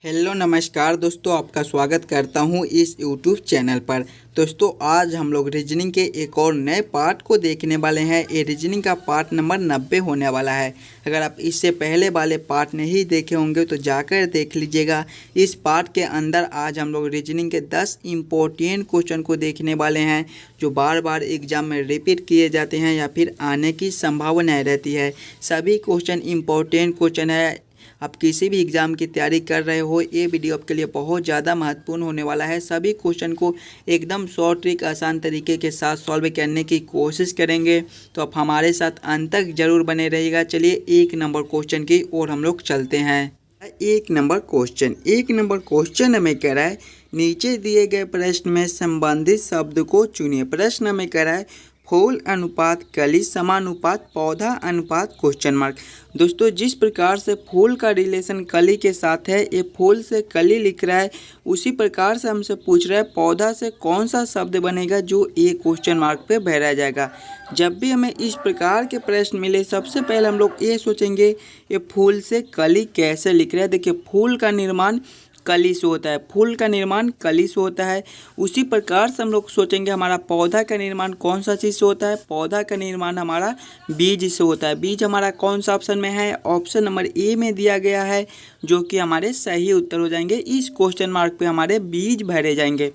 Hello नमस्कार दोस्तों, आपका स्वागत करता हूं इस यूट्यूब चैनल पर। दोस्तों आज हम लोग रीजनिंग के एक और नए पार्ट को देखने वाले हैं। ये रीजनिंग का पार्ट नंबर 90 होने वाला है। अगर आप इससे पहले वाले पार्ट नहीं देखे होंगे तो जाकर देख लीजिएगा। इस पार्ट के अंदर आज हम लोग रीजनिंग के 10 इम्पोर्टेंट क्वेश्चन को देखने वाले हैं जो बार बार एग्जाम में रिपीट किए जाते हैं या फिर आने की संभावना रहती है। सभी क्वेश्चन इम्पोर्टेंट क्वेश्चन है। आप किसी भी एग्ज़ाम की तैयारी कर रहे हो, ये वीडियो आपके लिए बहुत ज़्यादा महत्वपूर्ण होने वाला है। सभी क्वेश्चन को एकदम शॉर्ट ट्रिक आसान तरीके के साथ सॉल्व करने की कोशिश करेंगे, तो आप हमारे साथ अंत तक ज़रूर बने रहिएगा। चलिए एक नंबर क्वेश्चन की ओर हम लोग चलते हैं। एक नंबर क्वेश्चन हमें कह रहा है नीचे दिए गए प्रश्न में संबंधित शब्द को चुनिए। प्रश्न हमें कह रहा है फूल अनुपात कली समानुपात पौधा अनुपात क्वेश्चन मार्क। दोस्तों जिस प्रकार से फूल का रिलेशन कली के साथ है, ये फूल से कली लिख रहा है, उसी प्रकार से हमसे पूछ रहा है पौधा से कौन सा शब्द बनेगा जो ये क्वेश्चन मार्क पे भरा जाएगा। जब भी हमें इस प्रकार के प्रश्न मिले, सबसे पहले हम लोग ये सोचेंगे ये फूल से कली कैसे लिख रहा है। देखिए फूल का निर्माण कली से होता है, फूल का निर्माण कली से होता है। उसी प्रकार से हम लोग सोचेंगे हमारा पौधा का निर्माण कौन सा चीज़ से होता है। पौधा का निर्माण हमारा बीज से होता है। बीज हमारा कौन सा ऑप्शन में है, ऑप्शन नंबर ए में दिया गया है, जो कि हमारे सही उत्तर हो जाएंगे। इस क्वेश्चन मार्क पे हमारे बीज भरे जाएंगे।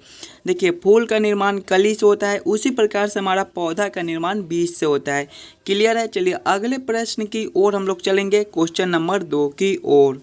देखिए फूल का निर्माण कली से होता है, उसी प्रकार से हमारा पौधा का निर्माण बीज से होता है। क्लियर है। चलिए अगले प्रश्न की ओर हम लोग चलेंगे, क्वेश्चन नंबर 2 की ओर।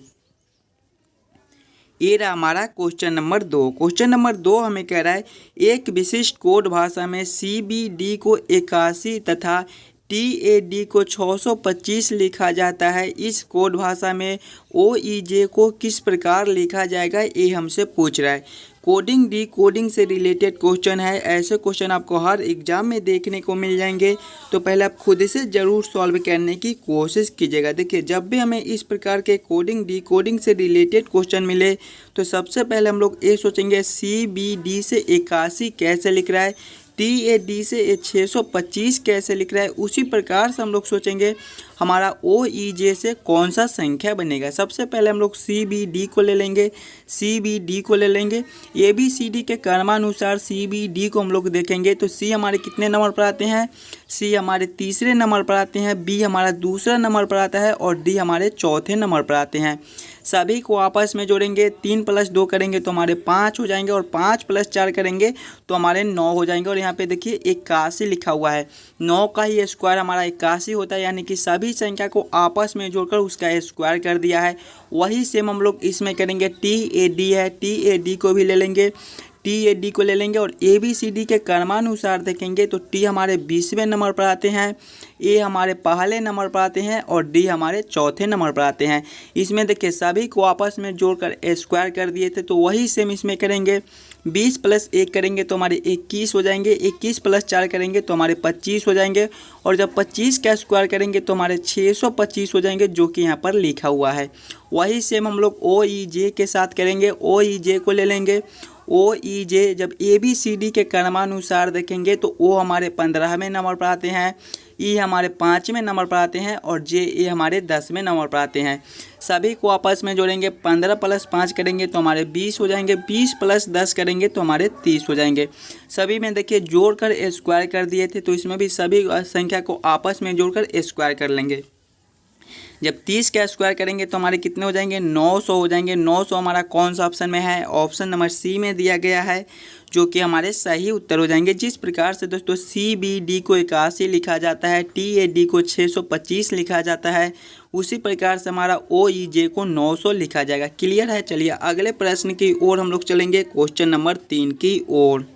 ये रहा हमारा क्वेश्चन नंबर 2। क्वेश्चन नंबर 2 हमें कह रहा है एक विशिष्ट कोड भाषा में CBD को 81 तथा TAD को 625 लिखा जाता है। इस कोड भाषा में OEJ को किस प्रकार लिखा जाएगा, ये हमसे पूछ रहा है। कोडिंग डी कोडिंग से रिलेटेड क्वेश्चन है। ऐसे क्वेश्चन आपको हर एग्जाम में देखने को मिल जाएंगे, तो पहले आप खुद से ज़रूर सॉल्व करने की कोशिश कीजिएगा। देखिए जब भी हमें इस प्रकार के कोडिंग डी कोडिंग से रिलेटेड क्वेश्चन मिले, तो सबसे पहले हम लोग ये सोचेंगे CBD से 81 कैसे लिख रहा है, TAD से 625 कैसे लिख रहा है। उसी प्रकार से हम लोग सोचेंगे हमारा OEJ से कौन सा संख्या बनेगा। सबसे पहले हम लोग CBD को ले लेंगे, ABCD के क्रमानुसार CBD को हम लोग देखेंगे तो C हमारे कितने नंबर पर आते हैं, C हमारे तीसरे नंबर पर आते हैं, B हमारा दूसरा नंबर पर आता है और D हमारे चौथे नंबर पर आते हैं। सभी को आपस में जोड़ेंगे, 3 + 2 करेंगे तो हमारे 5 हो जाएंगे और 5 + 4 करेंगे तो हमारे 9 हो जाएंगे। और यहाँ पे देखिए 81 लिखा हुआ है, 9 का ही स्क्वायर हमारा 81 होता है, यानी कि सभी संख्या को आपस में जोड़कर उसका स्क्वायर कर दिया है। वही सेम हम लोग इसमें करेंगे। TAD है, TAD को भी ले लेंगे, TAD को ले लेंगे और ABCD के क्रमानुसार देखेंगे तो T हमारे 20वें नंबर पर आते हैं, A हमारे पहले नंबर पर आते हैं और D हमारे चौथे नंबर पर आते हैं। इसमें देखिए सभी को आपस में जोड़कर स्क्वायर कर दिए थे, तो वही सेम इसमें करेंगे। 20 + 1 करेंगे तो हमारे 21 हो जाएंगे, 21 + 4 करेंगे तो हमारे 25 हो जाएंगे और जब 25 का स्क्वायर करेंगे तो हमारे 625 हो जाएंगे, जो कि यहाँ पर लिखा हुआ है। वही सेम हम लोग OEJ के साथ करेंगे। OEJ को ले लेंगे। OEJ जब ABCD के क्रमानुसार देखेंगे तो O हमारे 15वें नंबर पर आते हैं, E हमारे 5वें नंबर पर आते हैं और JA हमारे 10वें नंबर पर आते हैं। सभी को आपस में जोड़ेंगे, 15 + 5 करेंगे तो हमारे 20 हो जाएंगे, 20 + 10 करेंगे तो हमारे 30 हो जाएंगे। सभी में देखिए जोड़कर स्क्वायर कर दिए थे, तो इसमें भी सभी संख्या को आपस में जोड़कर स्क्वायर कर लेंगे। जब 30 का स्क्वायर करेंगे तो हमारे कितने हो जाएंगे, 900 हो जाएंगे। 900 हमारा कौन सा ऑप्शन में है, ऑप्शन नंबर C में दिया गया है, जो कि हमारे सही उत्तर हो जाएंगे। जिस प्रकार से दोस्तों CBD को 81 लिखा जाता है, TAD को 625 लिखा जाता है, उसी प्रकार से हमारा OEJ को 900 लिखा जाएगा। क्लियर है। चलिए अगले प्रश्न की ओर हम लोग चलेंगे, क्वेश्चन नंबर 3 की ओर।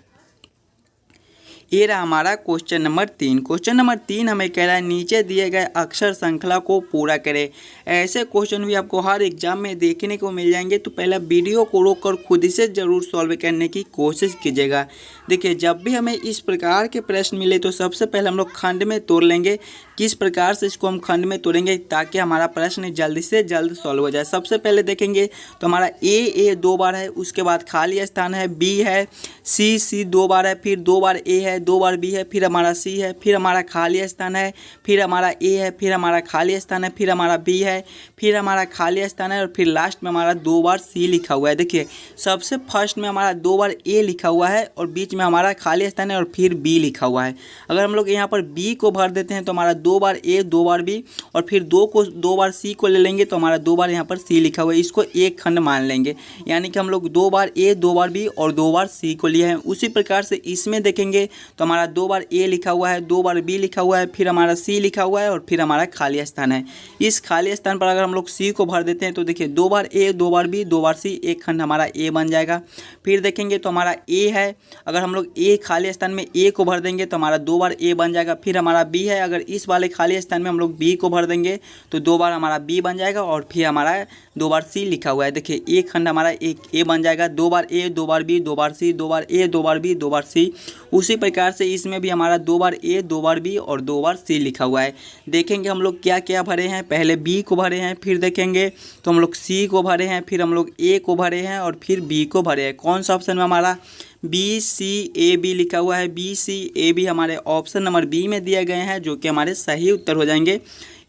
ये रहा हमारा क्वेश्चन नंबर 3। क्वेश्चन नंबर 3 हमें कह रहा है नीचे दिए गए अक्षर श्रृंखला को पूरा करें। ऐसे क्वेश्चन भी आपको हर एग्जाम में देखने को मिल जाएंगे, तो पहला वीडियो को रोककर खुद से ज़रूर सॉल्व करने की कोशिश कीजिएगा। देखिए जब भी हमें इस प्रकार के प्रश्न मिले तो सबसे पहले हम लोग खंड में तोड़ लेंगे किस प्रकार से इसको हम खंड में तोड़ेंगे ताकि हमारा प्रश्न जल्दी से जल्द सॉल्व हो जाए। सबसे पहले देखेंगे तो हमारा ए 2 बार है, उसके बाद खाली स्थान है, बी है, सी 2 बार है, फिर 2 बार ए है, 2 बार बी है, फिर हमारा सी है, फिर हमारा खाली स्थान है, फिर हमारा ए है, फिर हमारा खाली स्थान है, फिर हमारा बी है, फिर हमारा खाली स्थान है और फिर लास्ट में हमारा 2 बार सी लिखा हुआ है। देखिए सबसे फर्स्ट में हमारा 2 बार ए लिखा हुआ है और बीच में हमारा खाली स्थान है और फिर बी लिखा हुआ है। अगर हम लोग यहाँ पर बी को भर देते हैं तो हमारा 2 बार ए 2 बार बी और फिर 2 बार सी को ले लेंगे तो हमारा 2 बार यहाँ पर सी लिखा हुआ है, इसको एक खंड मान लेंगे। यानी कि हम लोग 2 बार ए 2 बार बी और 2 बार सी को लिए हैं। उसी प्रकार से इसमें देखेंगे तो हमारा 2 बार ए लिखा हुआ है, 2 बार बी लिखा हुआ है, फिर हमारा सी लिखा हुआ है और फिर हमारा खाली स्थान है। इस खाली स्थान पर अगर हम लोग सी को भर देते हैं तो देखिए 2 बार ए 2 बार बी 2 बार सी, एक खंड हमारा ए बन जाएगा। फिर देखेंगे तो हमारा ए है, अगर हम लोग ए खाली स्थान में ए को भर देंगे तो हमारा 2 बार ए बन जाएगा। फिर हमारा बी है, अगर इस वाले खाली स्थान में हम लोग बी को भर देंगे तो 2 बार हमारा बी बन जाएगा और फिर हमारा 2 बार सी लिखा हुआ है। देखिए एक खंड हमारा एक ए बन जाएगा, 2 बार ए 2 बार बी 2 बार सी, 2 बार ए 2 बार बी 2 बार सी। उसी प्रकार से इसमें भी हमारा 2 बार ए 2 बार बी और 2 बार सी लिखा हुआ है। देखेंगे हम लोग क्या क्या भरे हैं, पहले बी को भरे हैं, फिर देखेंगे तो हम लोग सी को भरे हैं, फिर हम लोग ए को भरे हैं और फिर बी को भरे हैं। कौन सा ऑप्शन में हमारा बी सी ए बी लिखा हुआ है, बी सी ए बी हमारे ऑप्शन नंबर बी में दिए गए हैं जो कि हमारे सही उत्तर हो जाएंगे।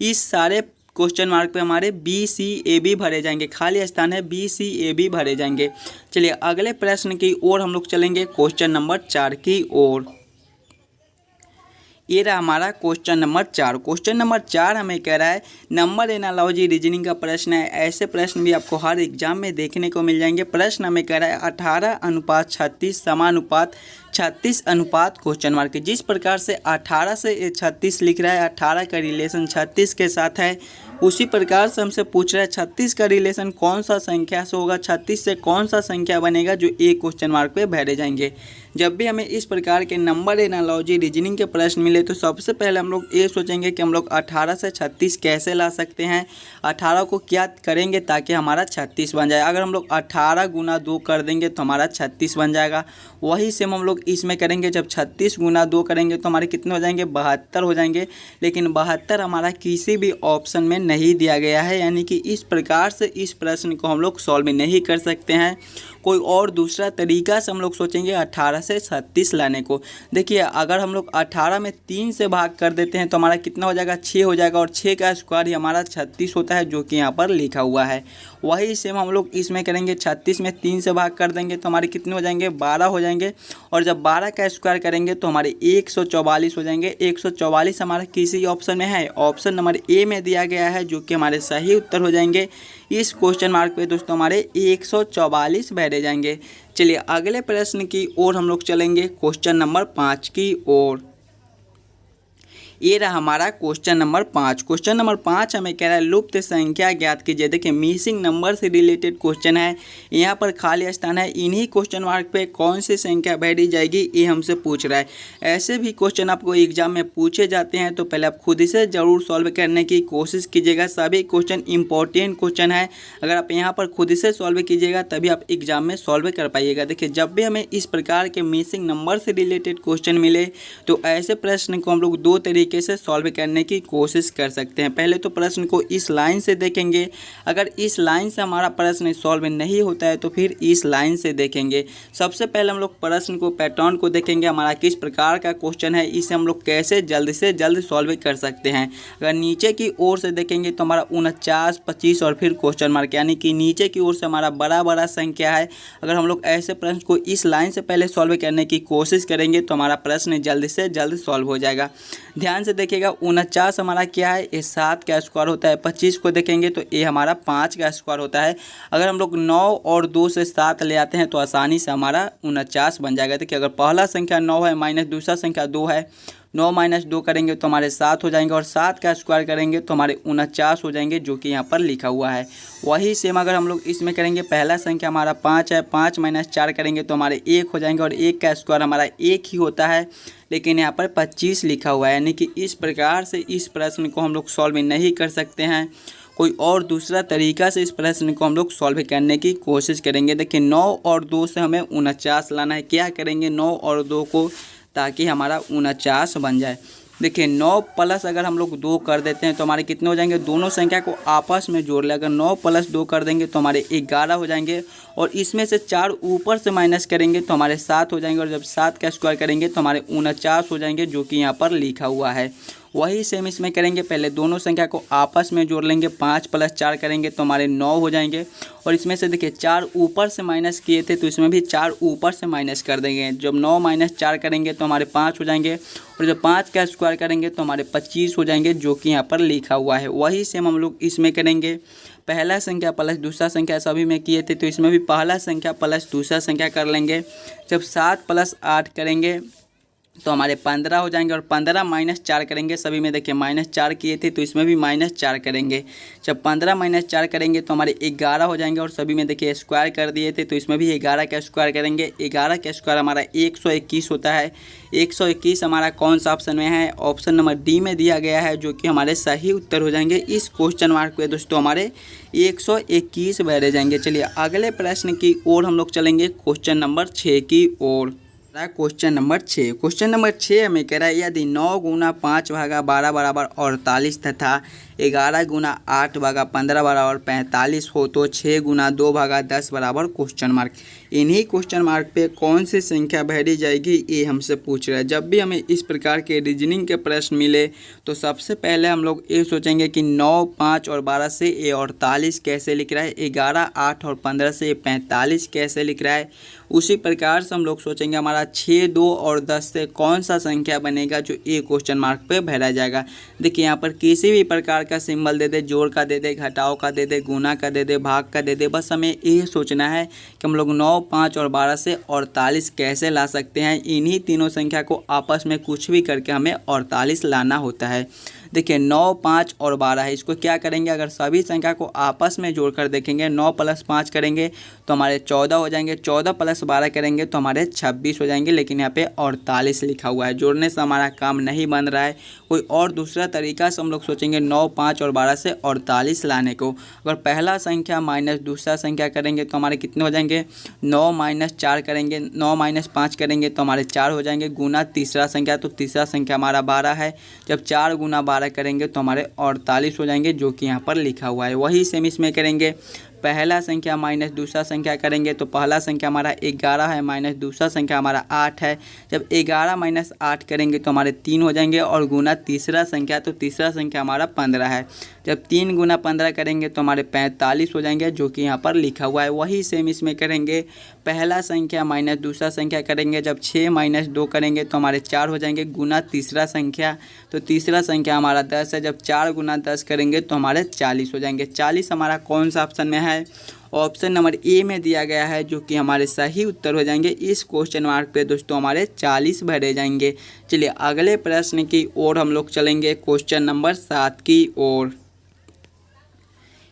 इस सारे क्वेश्चन मार्क पे हमारे बी सी ए बी भरे जाएंगे, खाली स्थान है बी सी ए बी भरे जाएंगे। चलिए अगले प्रश्न की ओर हम लोग चलेंगे, क्वेश्चन नंबर 4 की ओर। ये रहा हमारा क्वेश्चन नंबर 4। क्वेश्चन नंबर 4 हमें कह रहा है नंबर एनालॉजी रीजनिंग का प्रश्न है। ऐसे प्रश्न भी आपको हर एग्जाम में देखने को मिल जाएंगे। प्रश्न हमें कह रहा है 18:36 समानुपात 36 अनुपात क्वेश्चन मार्क। जिस प्रकार से 18 से 36 लिख रहा है, 18 का रिलेशन 36 के साथ है, उसी प्रकार से हमसे पूछ रहा है 36 का रिलेशन कौन सा संख्या से होगा, 36 से कौन सा संख्या बनेगा, जो एक क्वेश्चन मार्क पे भरे जाएंगे। जब भी हमें इस प्रकार के नंबर एनालॉजी रीजनिंग के प्रश्न मिले तो सबसे पहले हम लोग ये सोचेंगे कि हम लोग 18 से 36 कैसे ला सकते हैं, 18 को क्या करेंगे ताकि हमारा 36 बन जाए। अगर हम लोग 18 गुना 2 कर देंगे तो हमारा 36 बन जाएगा। वही सेम हम लोग इसमें करेंगे, जब 36 गुना 2 करेंगे तो हमारे कितने हो जाएंगे, 72 हो जाएंगे। लेकिन 72 हमारा किसी भी ऑप्शन में नहीं दिया गया है, यानी कि इस प्रकार से इस प्रश्न को हम लोग सॉल्व नहीं कर सकते हैं। कोई और दूसरा तरीका से हम लोग सोचेंगे 18 से 36 लाने को। देखिए अगर हम लोग 18 में 3 से भाग कर देते हैं तो हमारा कितना हो जाएगा, 6 हो जाएगा और 6 का स्क्वायर ही हमारा 36 होता है, जो कि यहाँ पर लिखा हुआ है। वही सेम हम लोग इसमें करेंगे, 36 में 3 से भाग कर देंगे तो हमारे कितने हो जाएंगे, 12 हो जाएंगे और जब 12 का स्क्वायर करेंगे तो हमारे 144 हो जाएंगे। 144 हमारा किसी ऑप्शन में है, ऑप्शन नंबर ए में दिया गया है, जो कि हमारे सही उत्तर हो जाएंगे। इस क्वेश्चन मार्क पे दोस्तों हमारे 144 भरे जाएंगे। चलिए अगले प्रश्न की ओर हम लोग चलेंगे, क्वेश्चन नंबर 5 की ओर। ये रहा हमारा क्वेश्चन नंबर 5। क्वेश्चन नंबर 5 हमें कह रहा है लुप्त संख्या ज्ञात कीजिए। देखिए मिसिंग नंबर से रिलेटेड क्वेश्चन है, यहाँ पर खाली स्थान है, इन्हीं क्वेश्चन मार्क पे कौन सी संख्या भरी जाएगी ये हमसे पूछ रहा है। ऐसे भी क्वेश्चन आपको एग्जाम में पूछे जाते हैं तो पहले आप खुद से ज़रूर सॉल्व करने की कोशिश कीजिएगा। सभी क्वेश्चन इंपॉर्टेंट क्वेश्चन है, अगर आप यहाँ पर खुद से सॉल्व कीजिएगा तभी आप एग्जाम में सॉल्व कर पाइएगा। देखिए जब भी हमें इस प्रकार के मिसिंग नंबर से रिलेटेड क्वेश्चन मिले तो ऐसे प्रश्न को हम लोग दो तरीके से सॉल्व करने की कोशिश कर सकते हैं। पहले तो प्रश्न को इस लाइन से देखेंगे, अगर इस लाइन से हमारा प्रश्न सॉल्व नहीं होता है तो फिर इस लाइन से देखेंगे। सबसे पहले हम लोग प्रश्न को पैटर्न को देखेंगे, हमारा किस प्रकार का क्वेश्चन है, इसे हम लोग कैसे जल्द से जल्द सॉल्व कर सकते हैं। अगर नीचे की ओर से देखेंगे तो हमारा 49, 25 और फिर क्वेश्चन मार्क, यानी कि नीचे की ओर से हमारा बड़ा संख्या है। अगर हम लोग ऐसे प्रश्न को इस लाइन से पहले सॉल्व करने की कोशिश करेंगे तो हमारा प्रश्न जल्द से जल्द सॉल्व हो जाएगा। ध्यान से देखिएगा 49 हमारा क्या है, ये 7 का स्क्वायर होता है। 25 को देखेंगे तो ये हमारा 5 का स्क्वायर होता है। अगर हम लोग 9 और 2 से 7 ले आते हैं तो आसानी से हमारा 49 बन जाएगा। देखिए अगर पहला संख्या 9 है माइनस दूसरा संख्या 2 है, 9 माइनस 2 करेंगे तो हमारे 7 हो जाएंगे और 7 का स्क्वायर करेंगे तो हमारे 49 हो जाएंगे, जो कि यहाँ पर लिखा हुआ है। वही सेम अगर हम लोग इसमें करेंगे, पहला संख्या हमारा 5 है, 5 माइनस 4 करेंगे तो हमारे 1 हो जाएंगे और 1 का स्क्वायर हमारा 1 ही होता है, लेकिन यहाँ पर 25 लिखा हुआ है। यानी कि इस प्रकार से इस प्रश्न को हम लोग सॉल्व नहीं कर सकते हैं। कोई और दूसरा तरीका से इस प्रश्न को हम लोग सॉल्व करने की कोशिश करेंगे। देखिए 9 और 2 से हमें 49 लाना है। क्या करेंगे 9 और 2 को, ताकि हमारा 49 बन जाए। देखिए 9 प्लस अगर हम लोग 2 कर देते हैं तो हमारे कितने हो जाएंगे, दोनों संख्या को आपस में जोड़ ले। अगर 9 प्लस 2 कर देंगे तो हमारे 11 हो जाएंगे और इसमें से 4 ऊपर से माइनस करेंगे तो हमारे 7 हो जाएंगे और जब 7 का स्क्वायर करेंगे तो हमारे 49 हो जाएंगे, जो कि यहाँ पर लिखा हुआ है। वही सेम इसमें करेंगे, पहले दोनों संख्या को आपस में जोड़ लेंगे, 5 प्लस 4 करेंगे तो हमारे 9 हो जाएंगे और इसमें से देखिए 4 ऊपर से माइनस किए थे तो इसमें भी 4 ऊपर से माइनस कर देंगे। जब 9 माइनस 4 करेंगे तो हमारे 5 हो जाएंगे और जब 5 का स्क्वायर करेंगे तो हमारे 25 हो जाएंगे, जो कि यहाँ पर लिखा हुआ है। वही सेम हम लोग इसमें करेंगे, पहला संख्या प्लस दूसरा संख्या सभी में किए थे तो इसमें भी पहला संख्या प्लस दूसरा संख्या कर लेंगे। जब 7 प्लस 8 करेंगे तो हमारे 15 हो जाएंगे और 15 माइनस 4 करेंगे, सभी में देखिए माइनस 4 किए थे तो इसमें भी माइनस 4 करेंगे। जब 15 माइनस 4 करेंगे तो हमारे 11 हो जाएंगे और सभी में देखिए स्क्वायर कर दिए थे तो इसमें भी 11 का स्क्वायर करेंगे। 11 का स्क्वायर हमारा 121 होता है। 121 हमारा कौन सा ऑप्शन में है, ऑप्शन नंबर डी में दिया गया है, जो कि हमारे सही उत्तर हो जाएंगे। इस क्वेश्चन मार्क पे दोस्तों हमारे 121 बैठ जाएंगे। चलिए अगले प्रश्न की ओर हम लोग चलेंगे, क्वेश्चन नंबर 6 की ओर। क्वेश्चन नंबर 6, क्वेश्चन नंबर 6 हमें कह रहा है यदि 9 गुना 5 भागा 12 बराबर 48 तथा 11 गुना 8 भागा 15 बराबर 45 हो तो 6 गुना 2 भागा 10 बराबर क्वेश्चन मार्क। इन्हीं क्वेश्चन मार्क पे कौन सी संख्या भरी जाएगी, ये हमसे पूछ रहा है। जब भी हमें इस प्रकार के रीजनिंग के प्रश्न मिले तो सबसे पहले हम लोग ये सोचेंगे कि 9, 5 और 12 से ये 48 कैसे लिख रहा है, 11, 8 और 15 से ये 45 कैसे लिख रहा है। उसी प्रकार से हम लोग सोचेंगे हमारा 6, 2 और 10 से कौन सा संख्या बनेगा जो ए क्वेश्चन मार्क पे भरा जाएगा। देखिए यहाँ पर किसी भी प्रकार का सिंबल दे दे, जोड़ का दे दे, घटाव का दे दे, गुना का दे दे, भाग का दे दे, बस हमें ये सोचना है कि हम लोग 9, 5 और 12 से 48 कैसे ला सकते हैं। इन्हीं तीनों संख्या को आपस में कुछ भी करके हमें 48 लाना होता है। देखिए 9, 5 और 12 है, इसको क्या करेंगे, अगर सभी संख्या को आपस में जोड़कर देखेंगे 9 प्लस 5 करेंगे तो हमारे 14 हो जाएंगे, 14 प्लस 12 करेंगे तो हमारे 26 हो जाएंगे, लेकिन यहाँ पे 48 लिखा हुआ है। जोड़ने से हमारा काम नहीं बन रहा है, कोई और दूसरा तरीका से हम लोग सोचेंगे 9, 5 और 12 से 48 लाने को। अगर पहला संख्या माइनस दूसरा संख्या करेंगे तो हमारे कितने हो जाएंगे, 9 माइनस 4 करेंगे, 9 माइनस 5 करेंगे तो हमारे 4 हो जाएंगे, गुना तीसरा संख्या, तो तीसरा संख्या हमारा 12 है। जब 4 गुना 12 करेंगे तो हमारे 48 हो जाएंगे, जो कि यहाँ पर लिखा हुआ है। वही सेम इसमें करेंगे, पहला संख्या माइनस दूसरा संख्या करेंगे तो पहला संख्या हमारा 11 है, माइनस दूसरा संख्या हमारा 8 है। जब 11 माइनस 8 करेंगे तो हमारे 3 हो जाएंगे और गुना तीसरा संख्या, तो तीसरा संख्या हमारा 15 है। जब 3 गुना 15 करेंगे तो हमारे 45 हो जाएंगे, जो कि यहाँ पर लिखा हुआ है। वही सेम इसमें करेंगे, पहला संख्या माइनस दूसरा संख्या करेंगे, जब 6 माइनस 2 करेंगे तो हमारे 4 हो जाएंगे, गुना तीसरा संख्या, तो तीसरा संख्या हमारा 10 है। जब 4 गुना 10 करेंगे तो हमारे 40 हो जाएंगे। 40 हमारा कौन सा ऑप्शन में है, ऑप्शन नंबर ए में दिया गया है, जो कि हमारे सही उत्तर हो जाएंगे। इस क्वेश्चन मार्क पे दोस्तों हमारे 40 भरे जाएंगे। चलिए अगले प्रश्न की ओर हम लोग चलेंगे, क्वेश्चन नंबर 7 की ओर।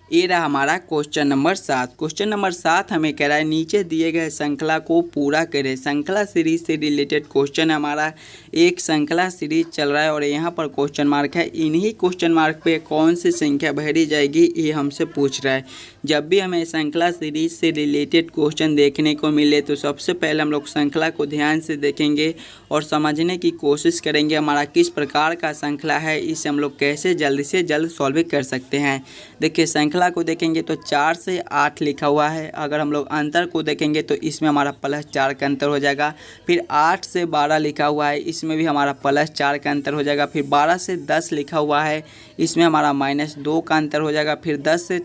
ये रहा हमारा क्वेश्चन नंबर 7। क्वेश्चन नंबर 7 हमें कह रहा है नीचे दिए गए श्रृंखला को पूरा करें। श्रृंखला सीरीज से रिलेटेड क्वेश्चन है हमारा, एक श्रृंखला सीरीज चल रहा है और यहाँ पर क्वेश्चन मार्क है। इन्हीं क्वेश्चन मार्क पे कौन सी संख्या भरी जाएगी, ये हमसे पूछ रहा है। जब भी हमें श्रृंखला सीरीज से रिलेटेड क्वेश्चन देखने को मिले तो सबसे पहले हम लोग श्रृंखला को ध्यान से देखेंगे और समझने की कोशिश करेंगे हमारा किस प्रकार का श्रृंखला है, इसे हम लोग कैसे जल्द से जल्द सॉल्व कर सकते हैं। देखिए श्रृंखला को देखेंगे तो 4 से 8 लिखा हुआ है। अगर हम लोग अंतर को देखेंगे तो इसमें हमारा +4 का अंतर हो जाएगा। फिर 8 से 12 लिखा हुआ है, इसमें भी हमारा +4 का अंतर हो जाएगा। फिर 12 से 10 लिखा हुआ है, इसमें हमारा -2 का अंतर हो जाएगा। फिर 10 से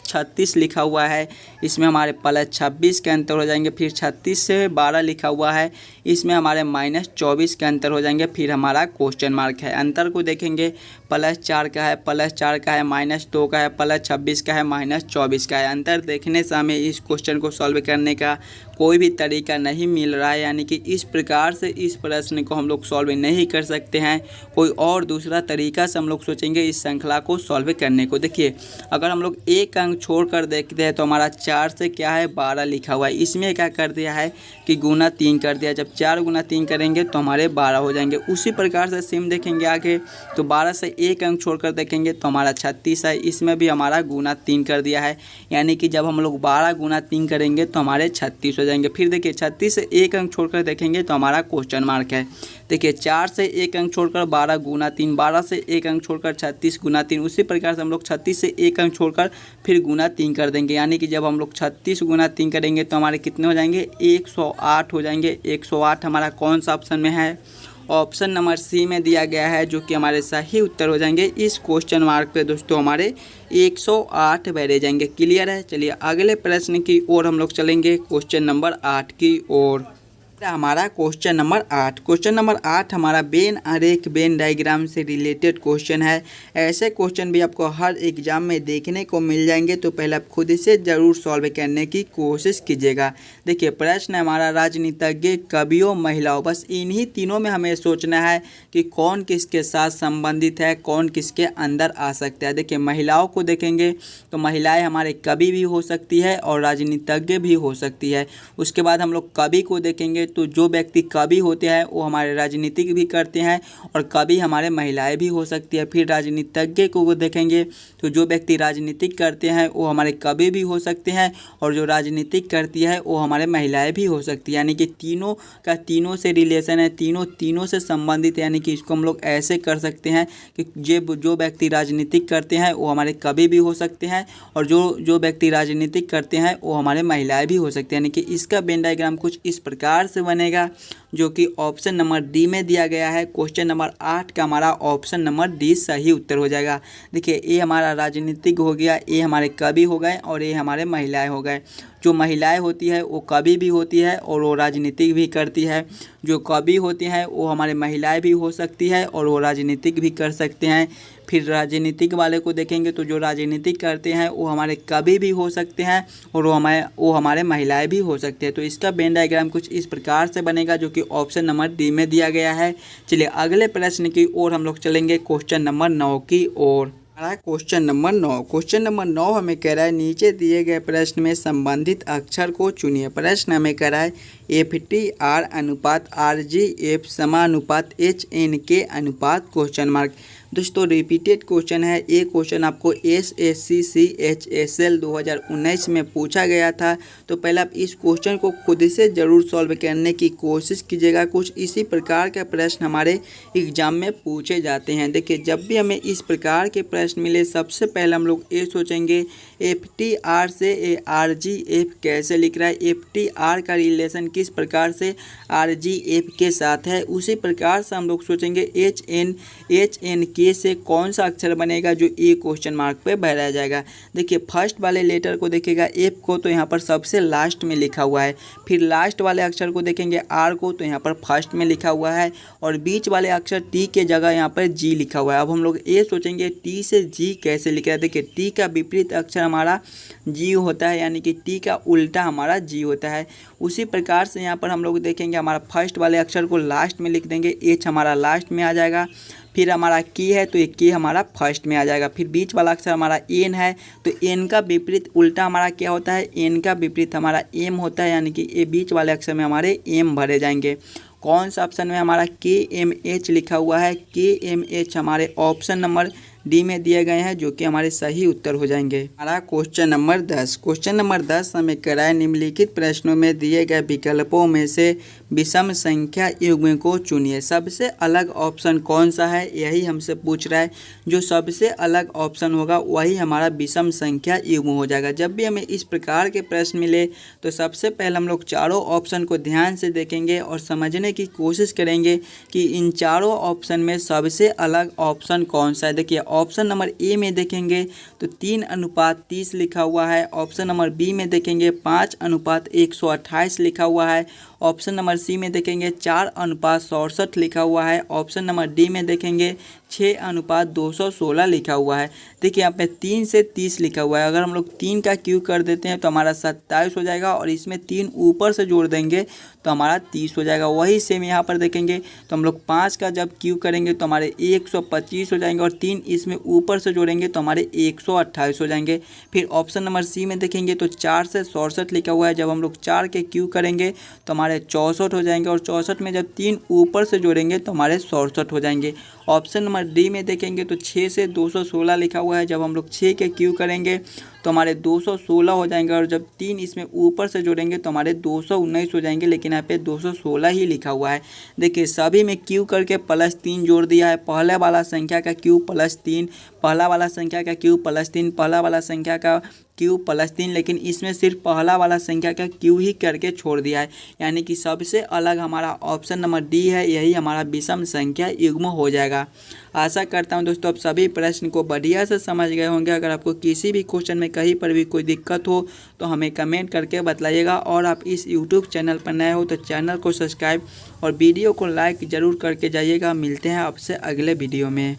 36 लिखा हुआ है, इसमें हमारे +26 के अंतर हो जाएंगे। फिर 36 से 12 लिखा हुआ है, इसमें हमारे -24 के अंतर हो जाएंगे। फिर हमारा क्वेश्चन मार्क है। अंतर को देखेंगे +4 का है, +4 का है, -2 का है, +26 का है, -24 का है। अंतर देखने से हमें इस क्वेश्चन को सॉल्व करने का कोई भी तरीका नहीं मिल रहा है, यानी कि इस प्रकार से इस प्रश्न को हम लोग सॉल्व नहीं कर सकते हैं। कोई और दूसरा तरीका से हम लोग सोचेंगे इस श्रृंखला को सॉल्व करने को। देखिए अगर हम लोग एक अंक छोड़कर देखते हैं तो हमारा 4 से क्या है 12 लिखा हुआ है, इसमें क्या कर दिया है कि गुना 3 कर दिया। जब 4 गुना 3 करेंगे तो हमारे 12 हो जाएंगे। उसी प्रकार से सेम देखेंगे आगे तो 12 से एक अंक छोड़कर देखेंगे तो हमारा 36 है, इसमें भी हमारा गुना 3 कर दिया है, यानी कि जब हम लोग 12 गुना 3 करेंगे तो हमारे 36 हो जाएंगे। फिर देखिए 36 से एक अंक छोड़कर देखेंगे तो हमारा क्वेश्चन मार्क है। देखिए 4 से 1 अंक छोड़कर 12 गुना 3, 12 से 1 अंक छोड़कर 36 गुना 3। उसी प्रकार से हम लोग 36 से 1 अंक छोड़कर फिर गुना 3 कर देंगे, यानी कि जब हम लोग 36 गुना 3 करेंगे तो हमारे कितने हो जाएंगे, 108 हो जाएंगे। 108 हमारा कौन सा ऑप्शन में है, ऑप्शन नंबर सी में दिया गया है, जो कि हमारे सही उत्तर हो जाएंगे। इस क्वेश्चन मार्क पे दोस्तों हमारे 108 बैठे जाएंगे। क्लियर है। चलिए अगले प्रश्न की ओर हम लोग चलेंगे, क्वेश्चन नंबर 8 की ओर। हमारा क्वेश्चन नंबर 8, क्वेश्चन नंबर 8 हमारा वेन आरेख वेन डायग्राम से रिलेटेड क्वेश्चन है। ऐसे क्वेश्चन भी आपको हर एग्जाम में देखने को मिल जाएंगे, तो पहले आप खुद से ज़रूर सॉल्व करने की कोशिश कीजिएगा। देखिए प्रश्न हमारा राजनीतिज्ञ, कवियों, महिलाओं, बस इन्हीं तीनों में हमें सोचना है कि कौन किसके साथ संबंधित है, कौन किसके अंदर आ सकता है। देखिए महिलाओं को देखेंगे तो महिलाएँ हमारे कवि भी हो सकती है और राजनीतिज्ञ भी हो सकती है। उसके बाद हम लोग कवि को देखेंगे तो जो व्यक्ति कवि होते हैं वो हमारे राजनीतिक भी करते हैं और कवि हमारे महिलाएं भी हो सकती है। फिर राजनीतिज्ञ को देखेंगे तो जो व्यक्ति राजनीतिक करते हैं वो हमारे कवि भी हो सकते हैं और जो राजनीतिक करती है वो हमारे महिलाएं भी हो सकती है। यानी कि तीनों का तीनों से रिलेशन है, तीनों से संबंधित है। यानी कि इसको हम लोग ऐसे कर सकते हैं कि जो व्यक्ति राजनीतिक करते हैं वो हमारे कवि भी हो सकते हैं और जो व्यक्ति राजनीतिक करते हैं वो हमारे महिलाएं भी हो सकते हैं। यानी कि इसका वेन डायग्राम कुछ इस प्रकार से बनेगा, जो कि ऑप्शन नंबर डी में दिया गया है। क्वेश्चन नंबर 8 का हमारा ऑप्शन नंबर डी सही उत्तर हो जाएगा। देखिए ए हमारा राजनीतिक हो गया, ए हमारे कवि हो गए और ए हमारे महिलाएं हो गए। जो महिलाएं होती है वो कवि भी होती है और वो राजनीतिक भी करती है। जो कवि होती हैं वो हमारे महिलाएं भी हो सकती है और वो राजनीतिक भी कर सकते हैं। फिर राजनीतिक वाले को देखेंगे तो जो राजनीतिक करते हैं वो हमारे कवि भी हो सकते हैं और वो हमारे महिलाएं भी हो सकते हैं। तो इसका वेन डायग्राम कुछ इस प्रकार से बनेगा, जो कि ऑप्शन नंबर डी में दिया गया है। चलिए अगले प्रश्न की ओर हम लोग चलेंगे, क्वेश्चन नंबर 9 की ओर। क्वेश्चन नंबर 9, क्वेश्चन नंबर 9 हमें कह रहा है नीचे दिए गए प्रश्न में संबंधित अक्षर को चुनिए। प्रश्न हमें कह रहा है FTR अनुपात RGF समानुपात HNK अनुपात क्वेश्चन मार्क। दोस्तों रिपीटेड क्वेश्चन है। ये क्वेश्चन आपको SSC CHSL 2019 में पूछा गया था। तो पहले आप इस क्वेश्चन को खुद से ज़रूर सॉल्व करने की कोशिश कीजिएगा। कुछ इसी प्रकार के प्रश्न हमारे एग्जाम में पूछे जाते हैं। देखिए जब भी हमें इस प्रकार के प्रश्न मिले, सबसे पहले हम लोग ये सोचेंगे FTR से RGF कैसे लिख रहा है, FTR का रिलेशन किस प्रकार से RGF के साथ है। उसी प्रकार से हम लोग सोचेंगे HNK से कौन सा अक्षर बनेगा जो ए क्वेश्चन मार्क पे भरा जाएगा। देखिए फर्स्ट वाले लेटर को देखेगा F को, तो यहाँ पर सबसे लास्ट में लिखा हुआ है। फिर लास्ट वाले अक्षर को देखेंगे R को, तो यहाँ पर फर्स्ट में लिखा हुआ है और बीच वाले अक्षर T के जगह यहाँ पर G लिखा हुआ है। अब हम लोग ये सोचेंगे T से G कैसे लिख रहा है। देखिए T का विपरीत अक्षर हमारा G होता है, यानी कि T का उल्टा हमारा G होता है। उसी प्रकार से यहाँ पर हम लोग देखेंगे हमारा फर्स्ट वाले अक्षर को लास्ट में लिख देंगे, H हमारा लास्ट में आ जाएगा। फिर हमारा की है तो ये की हमारा फर्स्ट में आ जाएगा। फिर बीच वाला अक्षर हमारा एन है, तो एन का विपरीत उल्टा हमारा क्या होता है, एन का विपरीत हमारा एम होता है, यानी कि ये बीच वाले अक्षर में हमारे एम भरे जाएंगे। कौन सा ऑप्शन में हमारा KMH लिखा हुआ है, KMH हमारे ऑप्शन नंबर डी में दिए गए हैं, जो कि हमारे सही उत्तर हो जाएंगे। हमारा क्वेश्चन नंबर 10, क्वेश्चन नंबर 10 हमें कराए निम्नलिखित प्रश्नों में दिए गए विकल्पों में से विषम संख्या युग्म को चुनिए। सबसे अलग ऑप्शन कौन सा है, यही हमसे पूछ रहा है। जो सबसे अलग ऑप्शन होगा वही हमारा विषम संख्या युग्म हो जाएगा। जब भी हमें इस प्रकार के प्रश्न मिले तो सबसे पहले हम लोग चारों ऑप्शन को ध्यान से देखेंगे और समझने की कोशिश करेंगे कि इन चारों ऑप्शन में सबसे अलग ऑप्शन कौन सा है। देखिए ऑप्शन नंबर ए में देखेंगे तो 3:30 लिखा हुआ है। ऑप्शन नंबर बी में देखेंगे 5:128 लिखा हुआ है। ऑप्शन नंबर सी में देखेंगे 4:67 लिखा हुआ है। ऑप्शन नंबर डी में देखेंगे 6:216 लिखा हुआ है। देखिए यहाँ पे 3 से 30 लिखा हुआ है। अगर हम लोग 3 का क्यू कर देते हैं तो हमारा 27 हो जाएगा और इसमें 3 ऊपर से जोड़ देंगे तो हमारा 30 हो जाएगा। वही सेम यहाँ पर देखेंगे तो हम लोग 5 का जब क्यू करेंगे तो हमारे 125 हो जाएंगे और 3 इसमें ऊपर से जोड़ेंगे तो हमारे 128 हो जाएंगे। फिर ऑप्शन नंबर सी में देखेंगे तो 4 से 67 लिखा हुआ है। जब हम लोग 4 के क्यू करेंगे तो हमारे 64 हो जाएंगे और 64 में जब 3 ऊपर से जोड़ेंगे तो हमारे 67 हो जाएंगे। ऑप्शन नंबर डी में देखेंगे तो 6 से 216 लिखा हुआ है। जब हम लोग 6 के क्यू करेंगे तो तो हमारे 216 हो जाएंगे, और जब 3 इसमें ऊपर से जोड़ेंगे तो हमारे 219 हो जाएंगे, लेकिन यहाँ पे 216 ही लिखा हुआ है। देखिए सभी में क्यू करके +3 जोड़ दिया है। पहले वाला संख्या का क्यू +3, पहला वाला संख्या का क्यू +3, पहला वाला संख्या का क्यू +3, लेकिन इसमें सिर्फ पहला वाला संख्या का क्यू ही करके छोड़ दिया है। यानी कि सबसे अलग हमारा ऑप्शन नंबर डी है, यही हमारा विषम संख्या युग्म हो जाएगा। आशा करता हूं दोस्तों आप सभी प्रश्न को बढ़िया से समझ गए होंगे। अगर आपको किसी भी क्वेश्चन में कहीं पर भी कोई दिक्कत हो तो हमें कमेंट करके बताइएगा, और आप इस यूट्यूब चैनल पर नए हो तो चैनल को सब्सक्राइब और वीडियो को लाइक ज़रूर करके जाइएगा। मिलते हैं आपसे अगले वीडियो में।